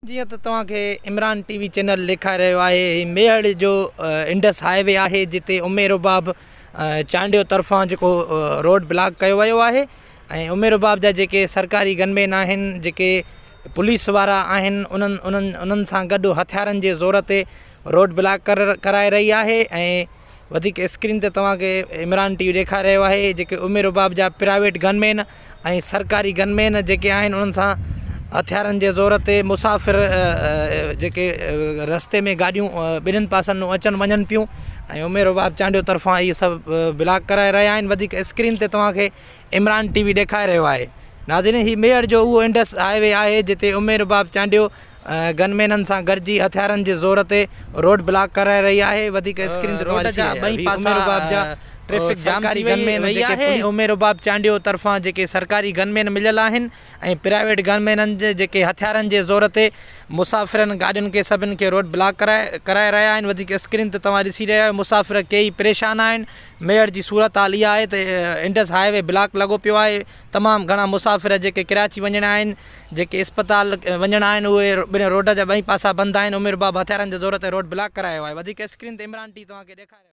जीअं त तव्हांखे इमरान टीवी चैनल ॾेखारे रहियो आहे, मेहड़ जो इंडस हाईवे आहे जिते उमे रुबाब चांडियो तरफ़ां जेको रोड ब्लॉक कयो वियो आहे ऐं उमे रुबाब जा जेके सरकारी गनमैन आहिनि, जेके पुलिस वारा आहिनि, उन्हनि सां गॾु हथियारनि जे ज़ोर ते रोड ब्लॉक कराए रही आहे। ऐं वधीक स्क्रीन ते तव्हांखे इमरान टीवी ॾेखारे रहियो आहे जेके उमे रुबाब जा प्राइवेट गनमैन ऐं सरकारी गनमैन जेके आहिनि उन्हनि सां हथियारनि जे ज़ोर ते मुसाफ़िर जेके रस्ते में गाॾियूं ॿिन्हिनि पासनि अचनि वञनि पियूं ऐं उमे रुबाब चांडियो तरफ़ां इहे सभु ब्लॉक कराए रहिया आहिनि। वधीक स्क्रीन ते तव्हांखे इमरान टीवी ॾेखारे रहियो आहे। नाज़रीन, हीउ मेहड़ जो उहो इंडस हाईवे आहे जिते उमे रुबाब चांडियो गनमैननि सां गॾिजी हथियारनि जे ज़ोर ते रोड ब्लॉक कराए रही आहे। वधीक स्क्रीन ते रोड जा ॿई पासा रुबाब जा ट्रैफिक सरकारी गनमैन जेके उमे रुबाब चांडियो तरफ़ां जेके सरकारी गनमैन मिलियल आहिनि ऐं प्राइवेट गनमैननि जे जेके हथियारनि जे ज़ोर ते मुसाफ़िरनि गाॾियुनि खे सभिनि खे रोड ब्लॉक कराए रहिया आहिनि। वधीक स्क्रीन ते तव्हां ॾिसी रहिया आहियो, मुसाफ़िर कई परेशान आहिनि। मेहड़ जी सूरत हाल इहा आहे त इंडस हाईवे ब्लॉक लॻो पियो आहे। तमामु घणा मुसाफ़िर जेके कराची वञणा आहिनि, जेके इस्पताल वञणा आहिनि, उहे ॿिनि रोड जा ॿई पासा बंदि आहिनि। उमे रुबाब हथियारनि जे ज़ोर ते रोड ब्लॉक करायो आहे। वधीक स्क्रीन ते इमरान टी तव्हांखे ॾेखारे